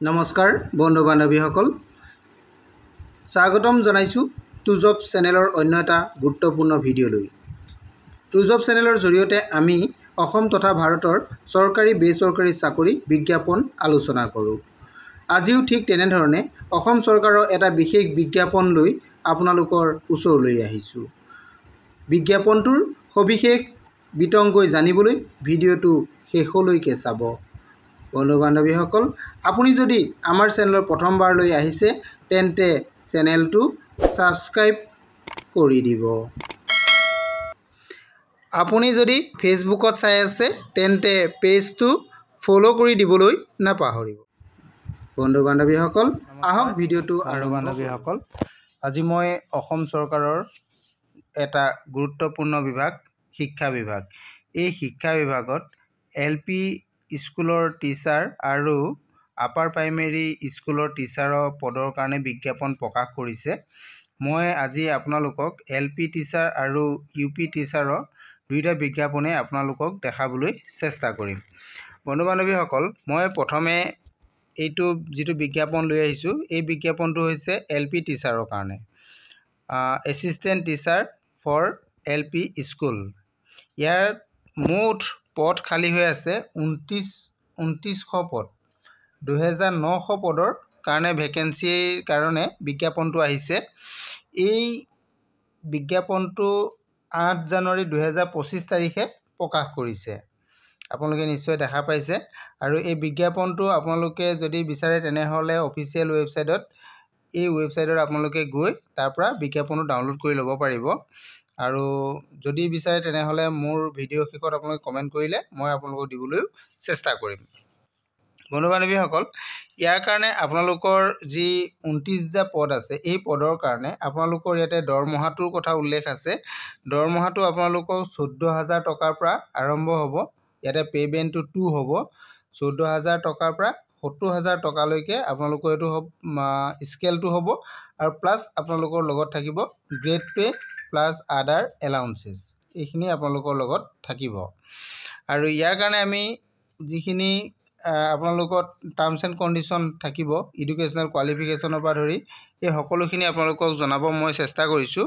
নমস্কাৰ বন্ধু বান্ধৱীসকল স্বাগতম জনাইছোঁ টুজব চেনেলৰ অন্য এটা গুৰুত্বপূৰ্ণ ভিডিঅ'লৈ। টুজব চেনেলৰ জৰিয়তে আমি অসম তথা ভাৰতৰ চৰকাৰী বেচৰকাৰী চাকৰি বিজ্ঞাপন আলোচনা কৰোঁ। আজিও ঠিক তেনেধৰণে অসম চৰকাৰৰ এটা বিশেষ বিজ্ঞাপন লৈ আপোনালোকৰ ওচৰলৈ আহিছোঁ। বিজ্ঞাপনটোৰ সবিশেষ বিতংকৈ জানিবলৈ ভিডিঅ'টো শেষলৈকে চাব। বন্ধু বান্ধৱীসকল, আপুনি যদি আমাৰ চেনেলৰ প্ৰথমবাৰলৈ আহিছে তেন্তে চেনেলটো ছাবস্ক্ৰাইব কৰি দিব। আপুনি যদি ফেচবুকত চাই আছে তেন্তে পেজটো ফ'ল' কৰি দিবলৈ নাপাহৰিব। বন্ধু বান্ধৱীসকল, আহক ভিডিঅ'টো বান্ধৱীসকল, আজি মই অসম চৰকাৰৰ এটা গুৰুত্বপূৰ্ণ বিভাগ শিক্ষা বিভাগ, এই শিক্ষা বিভাগত LP স্কুলৰ টিচাৰ আৰু আপাৰ প্ৰাইমেৰী স্কুলৰ টিচাৰৰ পদৰ কাৰণে বিজ্ঞাপন প্ৰকাশ কৰিছে। মই আজি আপোনালোকক LP টিচাৰ আৰু UP টিচাৰৰ দুইটা বিজ্ঞাপনে আপোনালোকক দেখাবলৈ চেষ্টা কৰিম। বন্ধু বান্ধৱীসকল, মই প্ৰথমে এইটো যিটো বিজ্ঞাপন লৈ আহিছোঁ, এই বিজ্ঞাপনটো হৈছে LP টিচাৰৰ কাৰণে, assistant teacher for LP school. ইয়াৰ মুঠ পদ খালী হৈ আছে 2900 পদ। 2900 পদৰ কাৰণে ভেকেঞ্চিৰ কাৰণে বিজ্ঞাপনটো আহিছে। এই বিজ্ঞাপনটো 8 জানুৱাৰী 2025 তাৰিখে প্ৰকাশ কৰিছে। আপোনালোকে নিশ্চয় দেখা পাইছে। আৰু এই বিজ্ঞাপনটো আপোনালোকে যদি বিচাৰে তেনেহ'লে অফিচিয়েল ৱেবছাইটত, এই ৱেবছাইটত আপোনালোকে গৈ তাৰ পৰা বিজ্ঞাপনটো ডাউনলোড কৰি ল'ব পাৰিব। আৰু যদি বিচাৰে তেনেহ'লে মোৰ ভিডিঅ' শেষত আপোনালোকে কমেণ্ট কৰিলে মই আপোনালোকক দিবলৈও চেষ্টা কৰিম। বন্ধু বান্ধৱীসকল, ইয়াৰ কাৰণে আপোনালোকৰ যি 29টা পদ আছে, এই পদৰ কাৰণে আপোনালোকৰ ইয়াতে দৰমহাটোৰ কথা উল্লেখ আছে। দৰমহাটো আপোনালোকৰ 14,000 টকাৰ পৰা আৰম্ভ হ'ব। ইয়াতে পে' বেণ্ডটো 2 হ'ব। 14,000 টকাৰ পৰা 70,000 টকালৈকে আপোনালোকৰ এইটো স্কেলটো হ'ব। আৰু প্লাছ আপোনালোকৰ লগত থাকিব গ্ৰেড পে' প্লাছ আদাৰ এলাউন্সেছ, এইখিনি আপোনালোকৰ লগত থাকিব। আৰু ইয়াৰ কাৰণে আমি যিখিনি আপোনালোকৰ টাৰ্মছ এণ্ড কণ্ডিশ্যন থাকিব, এডুকেশ্যনেল কোৱালিফিকেশ্যনৰ পৰা ধৰি এই সকলোখিনি আপোনালোকক জনাব মই চেষ্টা কৰিছোঁ।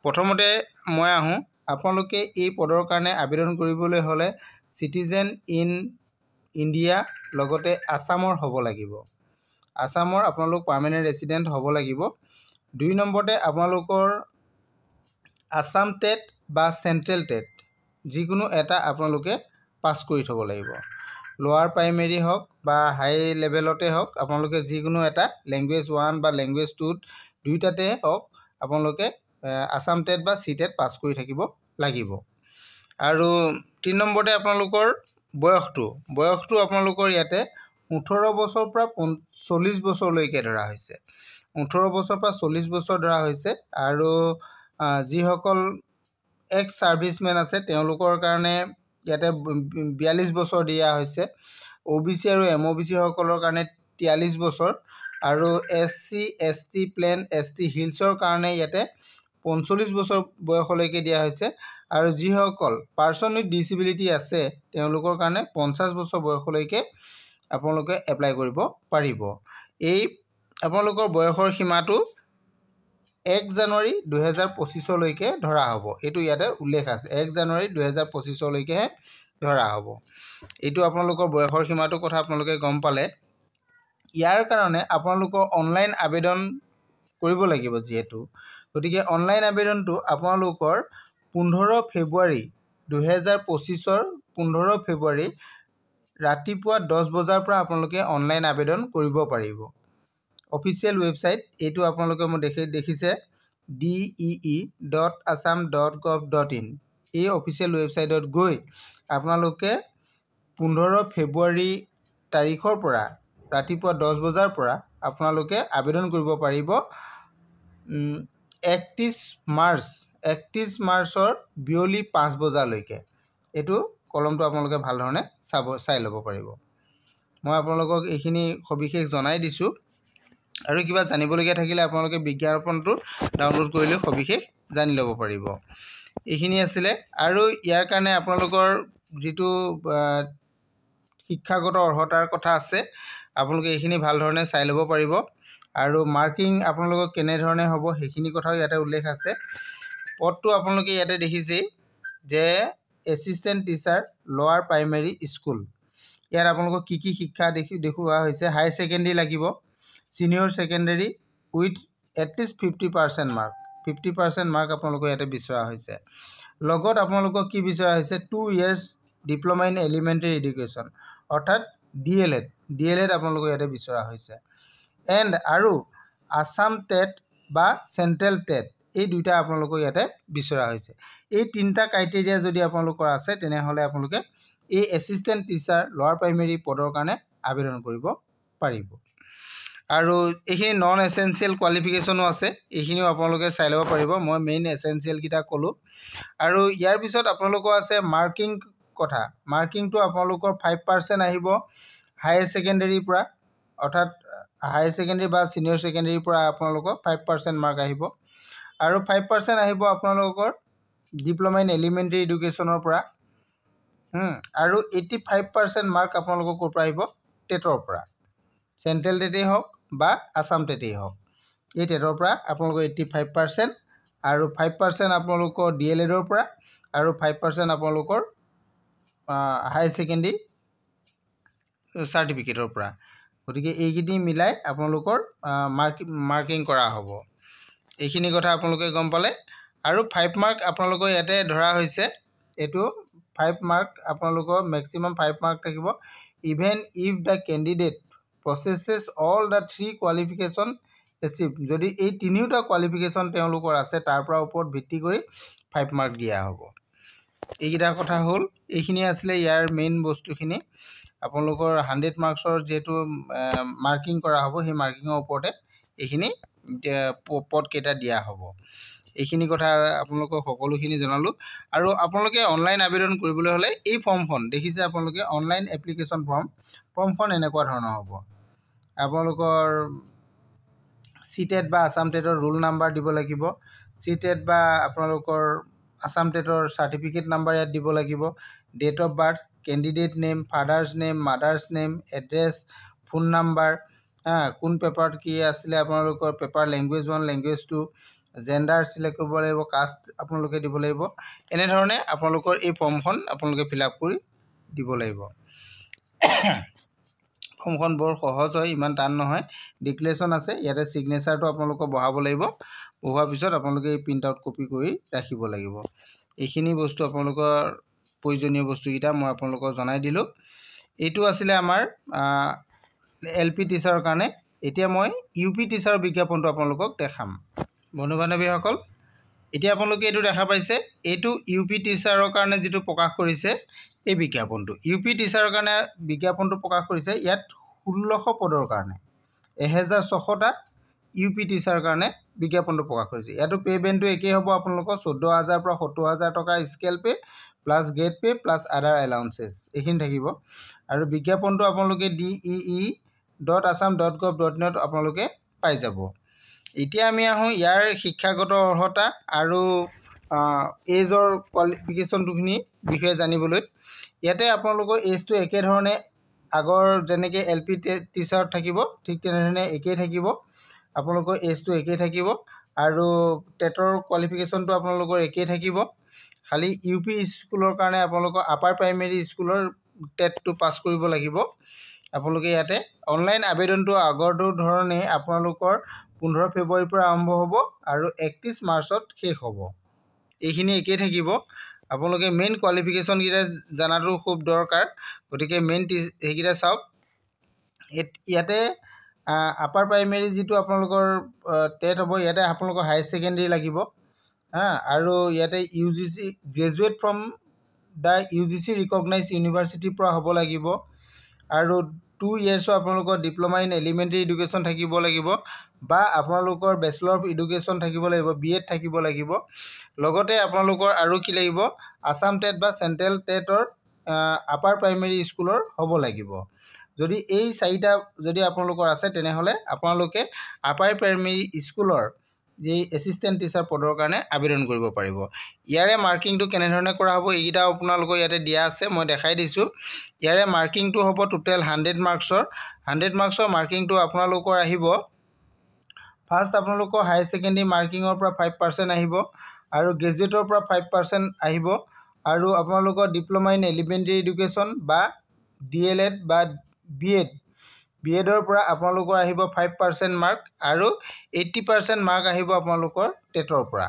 প্ৰথমতে মই আহোঁ, আপোনালোকে এই পদৰ কাৰণে আবেদন কৰিবলৈ হ'লে চিটিজেন ইন ইণ্ডিয়া লগতে আছামৰ হ'ব লাগিব। আছামৰ আপোনালোক পাৰ্মানেণ্ট ৰেচিডেণ্ট হ'ব লাগিব। 2 নম্বৰতে আপোনালোকৰ আছাম টেট বা চেণ্ট্ৰেল টেট যিকোনো এটা আপোনালোকে পাছ কৰি থ'ব লাগিব। লোৱাৰ প্ৰাইমেৰী হওক বা হাই লেভেলতে হওক, আপোনালোকে যিকোনো এটা লেংগুৱেজ 1 বা লেংগুৱেজ 2 দুইটাতে হওক আপোনালোকে আছাম টেট বা চি টেট পাছ কৰি থাকিব লাগিব। আৰু 3 নম্বৰতে আপোনালোকৰ বয়সটো আপোনালোকৰ ইয়াতে 18 বছৰৰ পৰা 40 বছৰলৈকে ধৰা হৈছে। 18 বছৰৰ পৰা 40 বছৰ ধৰা হৈছে। আৰু যিসকল এক্স ছাৰ্ভিচমেন আছে তেওঁলোকৰ কাৰণে ইয়াতে 42 বছৰ দিয়া হৈছে। OBC আৰু MOBC সকলৰ কাৰণে 43 বছৰ। আৰু SC ST প্লেন ST হিলছৰ কাৰণে ইয়াতে 45 বছৰ বয়সলৈকে দিয়া হৈছে। আৰু যিসকল পাৰ্চন উইথ ডিচেবিলিটি আছে তেওঁলোকৰ কাৰণে 50 বছৰ বয়সলৈকে আপোনালোকে এপ্লাই কৰিব পাৰিব। এই আপোনালোকৰ বয়সৰ সীমাটো 1 জানুৱাৰী 2025লৈকে ধৰা হ'ব। এইটো ইয়াতে উল্লেখ আছে, 1 জানুৱাৰী 2025লৈকেহে ধৰা হ'ব। এইটো আপোনালোকৰ বয়সৰ সীমাটোৰ কথা আপোনালোকে গম পালে। ইয়াৰ কাৰণে আপোনালোকৰ অনলাইন আবেদন কৰিব লাগিব যিহেতু, গতিকে অনলাইন আবেদনটো আপোনালোকৰ 15 ফেব্ৰুৱাৰী 2025 15 ফেব্ৰুৱাৰী ৰাতিপুৱা 10 বজাৰ পৰা আপোনালোকে অনলাইন আবেদন কৰিব পাৰিব। অফিচিয়েল ৱেবছাইট এইটো আপোনালোকে দেখিছে dee.assam.gov.in, এই অফিচিয়েল ৱেবছাইটত গৈ আপোনালোকে 15 ফেব্ৰুৱাৰী তাৰিখৰ পৰা ৰাতিপুৱা 10 বজাৰ পৰা আপোনালোকে আবেদন কৰিব পাৰিব 31 মাৰ্চৰ বিয়লি 5 বজালৈকে। এইটো কলমটো আপোনালোকে ভাল ধৰণে চাই ল'ব পাৰিব। মই আপোনালোকক এইখিনি সবিশেষ জনাই দিছোঁ। আৰু কিবা জানিবলগীয়া থাকিলে আপোনালোকে বিজ্ঞাপনটো ডাউনলোড কৰিলে সবিশেষ জানি ল'ব পাৰিব। এইখিনি আছিলে। আৰু ইয়াৰ কাৰণে আপোনালোকৰ যিটো শিক্ষাগত অৰ্হতাৰ কথা আছে, আপোনালোকে এইখিনি ভাল ধৰণে চাই ল'ব পাৰিব আৰু মাৰ্কিং আপোনালোকক কেনে ধৰণে হ'ব সেইখিনি কথাও ইয়াতে উল্লেখ আছে পদটো আপোনালোকে ইয়াতে দেখিছে যে এছিষ্টেণ্ট টিচাৰ লোৱাৰ প্ৰাইমেৰী স্কুল ইয়াত আপোনালোকক কি শিক্ষা দেখুওৱা হৈছে হাই সেকেন্ডাৰী লাগিব senior secondary with at least 50% mark 50% mark আপোনালোকক ইয়াতে বিচৰা হৈছে লগত আপোনালোকক কি বিচৰা হৈছে 2 years diploma in elementary education অৰ্থাৎ ডিএলএড আপোনালোকক ইয়াতে বিচৰা হৈছে এণ্ড আৰু আসাম টেট বা চেন্ট্ৰেল টেট এই দুইটা আপোনালোকক ইয়াতে বিচৰা হৈছে এই তিনিটা ক্ৰাইটেৰিয়া যদি আপোনালোকৰ আছে তেনেহলে আপোনালোকে এই এছিষ্টেণ্ট টিচাৰ লোৱাৰ প্ৰাইমেৰী পদৰ কাৰণে আবেদন কৰিব পাৰিব আৰু এইখিনি নন এসেনশিয়াল কোৱালিফিকেশনো আছে এইখিনিও আপোনালোকে চাই ল'ব পাৰিব মই মেইন এসেনশিয়াল কিটা ক'লো আৰু ইয়াৰ পিছত আপোনালোকৰ আছে মাৰ্কিং কথা মাৰ্কিংটো আপোনালোকৰ 5% আহিব হায়াৰ সেকেন্ডাৰীৰ পৰা অৰ্থাৎ হায়াৰ সেকেন্ডাৰী বা সিনিয়ৰ সেকেন্ডাৰীৰ পৰা আপোনালোকৰ 5% মাৰ্ক আহিব আৰু 5% আহিব আপোনালোকৰ ডিপ্লোমা ইন এলিমেন্টাৰী এডুকেশ্যনৰ পৰা আৰু 85% মাৰ্ক আপোনালোকৰ ক'ৰ পৰা আহিব টেটৰ পৰা চেন্ট্ৰেল টেটেই হওক বা আসাম টেটেই হওক এই টেটৰ পৰা আপোনালোকৰ 85% আৰু 5% আপোনালোকৰ ডিএলএডৰ পৰা আৰু 5% আপোনালোকৰ হাই সেকেন্ডাৰী সাৰ্টিফিকেটৰ পৰা গতিকে এইখিনি মিলাই আপোনালোকৰ মাৰ্কিং কৰা হ'ব এইখিনি কথা আপোনালোকে গম পালে আৰু 5 মাৰ্ক আপোনালোকৰ ইয়াতে ধৰা হৈছে এটো 5 মাৰ্ক আপোনালোকৰ ম্যাক্সিমাম 5 মাৰ্ক থাকিব even if da candidate processes all the 3 qualification achieved যদি এই তিনিটা কোৱালিফিকেশন তেওঁলোকৰ আছে তাৰ পৰা ওপৰত ভিত্তি কৰি 5 মাৰ্ক দিয়া হ'ব এইকিটা কথা হ'ল এইখিনি আছিল ইয়াৰ মেইন বস্তুখিনি আপোনালোকৰ 100 মাৰ্কছৰ যেটো মাৰ্কিং কৰা হ'ব সেই মাৰ্কিংৰ ওপৰতে এইখিনি পদ কেটা দিয়া হ'ব এইখিনি কথা আপোনালোকক সকলোখিনি জনালো আৰু আপোনালোকে অনলাইন আবেদন কৰিবলৈ হলে এই ফৰ্মখন দেখিছে আপোনালোকে অনলাইন এপ্লিকেশন ফৰ্মখন এনেকুৱা ধৰণৰ হ'ব আপোনালোকৰ সিটেট বা আসাম টেটৰ ৰোল নাম্বাৰ দিব লাগিব সিটেট বা আপোনালোকৰ আসাম টেটৰ সাৰ্টিফিকেট নাম্বাৰ ইয়াত দিব লাগিব date of birth candidate name father's name mother's name address phone number কোন পেপাৰত কি আছিল আপোনালোকৰ paper language 1 language 2 gender select কৰিব লাগিব কাষ্ট আপোনালোকে দিব লাগিব এনে ধৰণে আপোনালোকৰ এই ফৰ্মখন আপোনালোকে ফিল আপ কৰি দিব লাগিব ফৰ্মখন বৰ সহজ হয় ইমান টান নহয় ডিক্লেৰেশ্যন আছে ইয়াতে সিগনেচাৰটো আপোনালোকে বহাব লাগিব বহোৱাৰ পিছত আপোনালোকে এই প্ৰিন্ট আউট কপি কৰি ৰাখিব লাগিব এইখিনি বস্তু আপোনালোকৰ প্ৰয়োজনীয় বস্তুকিটা মই আপোনালোকক জনাই দিলো এইটো আছিল আমাৰ এলপি টিচাৰৰ কাৰণে এতিয়া মই ইউপি টিচাৰৰ বিজ্ঞাপনটো আপোনালোকক দেখাম বন্ধু বান্ধৱীসকল এতিয়া আপোনালোকে এইটো দেখা পাইছে এইটো ইউপি টিচাৰৰ কাৰণে যেটো প্ৰকাশ কৰিছে এই বিজ্ঞাপনটো ইউপি টিচাৰৰ কাৰণে বিজ্ঞাপনটো প্ৰকাশ কৰিছে ইয়াত 1600 পদৰ কাৰণে 1600টা ইউপি টিচাৰৰ কাৰণে বিজ্ঞাপনটো প্ৰকাশ কৰিছে ইয়াটো পেমেন্টটো একেই হ'ব আপোনালোকৰ 14000 পৰা 70000 টকা scale pay plus grade pay plus other allowances এইখিনি থাকিব আৰু বিজ্ঞাপনটো আপোনালোকে dee.assam.gov.in আপোনালোকে পাই যাব এতিয়া আমি আহো ইয়াৰ শিক্ষাগত অৰ্হতা আৰু এজৰ কোৱালিফিকেশনটোখিনি বিষয়ে জানিবলৈ ইয়াতে আপোনালোকৰ এজটো একে ধৰণে আগৰ যেনেকৈ এলপি টিচাৰ থাকিব ঠিক তেনেধৰণে একেই থাকিব আপোনালোকৰ এজটো একেই থাকিব আৰু টেটৰ কোৱালিফিকেশনটো আপোনালোকৰ একেই থাকিব খালি ইউপি স্কুলৰ কাৰণে আপোনালোকৰ আপাৰ প্ৰাইমেৰী স্কুলৰ টেটটো পাস কৰিব লাগিব আপোনালোকে ইয়াতে অনলাইন আবেদনটো আগৰটো ধৰণে আপোনালোকৰ 15 ফেব্ৰুৱাৰীৰ পৰা আৰম্ভ হ'ব আৰু 31 মাৰ্চত শেষ হ'ব এইখিনি একেই থাকিব আপোনালোকে মেইন কোৱালিফিকেশন কিটা জানাটো খুব দৰকাৰ গতিকে মেইন হেকিটা চাওক ইয়াতে আপাৰ প্ৰাইমেৰী যেটো আপোনালোকৰ টেট হ'ব ইয়াতে আপোনালোকৰ হাই সেকেন্ডাৰী লাগিব আৰু ইয়াতে UGC graduate from the UGC recognise ইউনিভাৰ্সিটিৰ পৰা হ'ব লাগিব আৰু 2 ইয়াৰ্স আপোনালোকৰ ডিপ্লোমা ইন এলিমেন্টাৰী এডুকেশ্যন থাকিব লাগিব বা আপোনালোকৰ ব্যাচেলৰ অফ এডুকেশ্যন থাকিব লাগিব বিএড থাকিব লাগিব লগতে আপোনালোকৰ আৰু কি লাগিব আসাম টেট বা চেন্ট্ৰেল টেটৰ আপাৰ প্ৰাইমেৰী স্কুলৰ হ'ব লাগিব যদি এই চাৰিটা যদি আপোনালোকৰ আছে তেনেহলে আপোনালোকে আপাৰ প্ৰাইমেৰী স্কুলৰ যে এসিস্ট্যান্ট টিচাৰ পদৰ কাৰণে আবেদন কৰিব পাৰিব ইয়াৰে মাৰ্কিংটো কেনে ধৰণে কৰা হ'ব এইটা আপোনালোকৰ ইয়াতে দিয়া আছে মই দেখাই দিছো ইয়াৰে মাৰ্কিংটো হ'ব টোটাল 100 মাৰ্কছৰ 100 মাৰ্কছৰ মাৰ্কিংটো আপোনালোকৰ আহিব ফাৰ্ষ্ট আপোনালোকৰ হায়াৰ ছেকেণ্ডেৰী মাৰ্কিঙৰ পৰা 5% আহিব আৰু গ্ৰেজুৱেটৰ পৰা 5% আহিব আৰু আপোনালোকৰ ডিপ্ল'মা ইন এলিমেণ্টাৰী এডুকেশ্যন বা DLED বা বিএডৰ পৰা আপোনালোকৰ আহিব 5% মাৰ্ক আৰু 80% মাৰ্ক আহিব আপোনালোকৰ টেটৰ পৰা।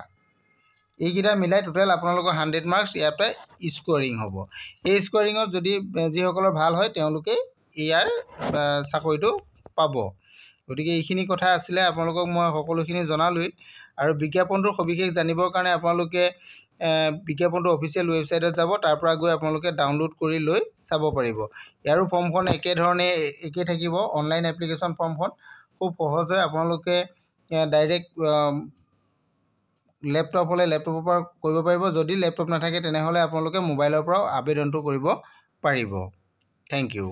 এইকেইটা মিলাই টোটেল আপোনালোকৰ 100 মাৰ্কছ ইয়াতে স্কোৰিং হ'ব। এই স্কোৰিঙত যদি যিসকলৰ ভাল হয় তেওঁলোকে ইয়াৰ চাকৰিটো পাব। গতিকে এইখিনি কথা আছিলে, আপোনালোকক মই সকলোখিনি জনালোৱেই। আৰু বিজ্ঞাপনটোৰ সবিশেষ জানিবৰ কাৰণে আপোনালোকে বিজ্ঞাপনটো অফিচিয়েল ৱেবছাইটত যাব, তাৰ পৰা গৈ আপোনালোকে ডাউনলোড কৰি লৈ চাব পাৰিব। ইয়াৰো ফৰ্মখন একে থাকিব, অনলাইন এপ্লিকেশ্যন ফৰ্মখন খুব সহজ হয়। আপোনালোকে ডাইৰেক্ট লেপটপ হ'লে লেপটপৰ পৰা কৰিব পাৰিব, যদি লেপটপ নাথাকে তেনেহ'লে আপোনালোকে মোবাইলৰ পৰাও আবেদনটো কৰিব পাৰিব। Thank U.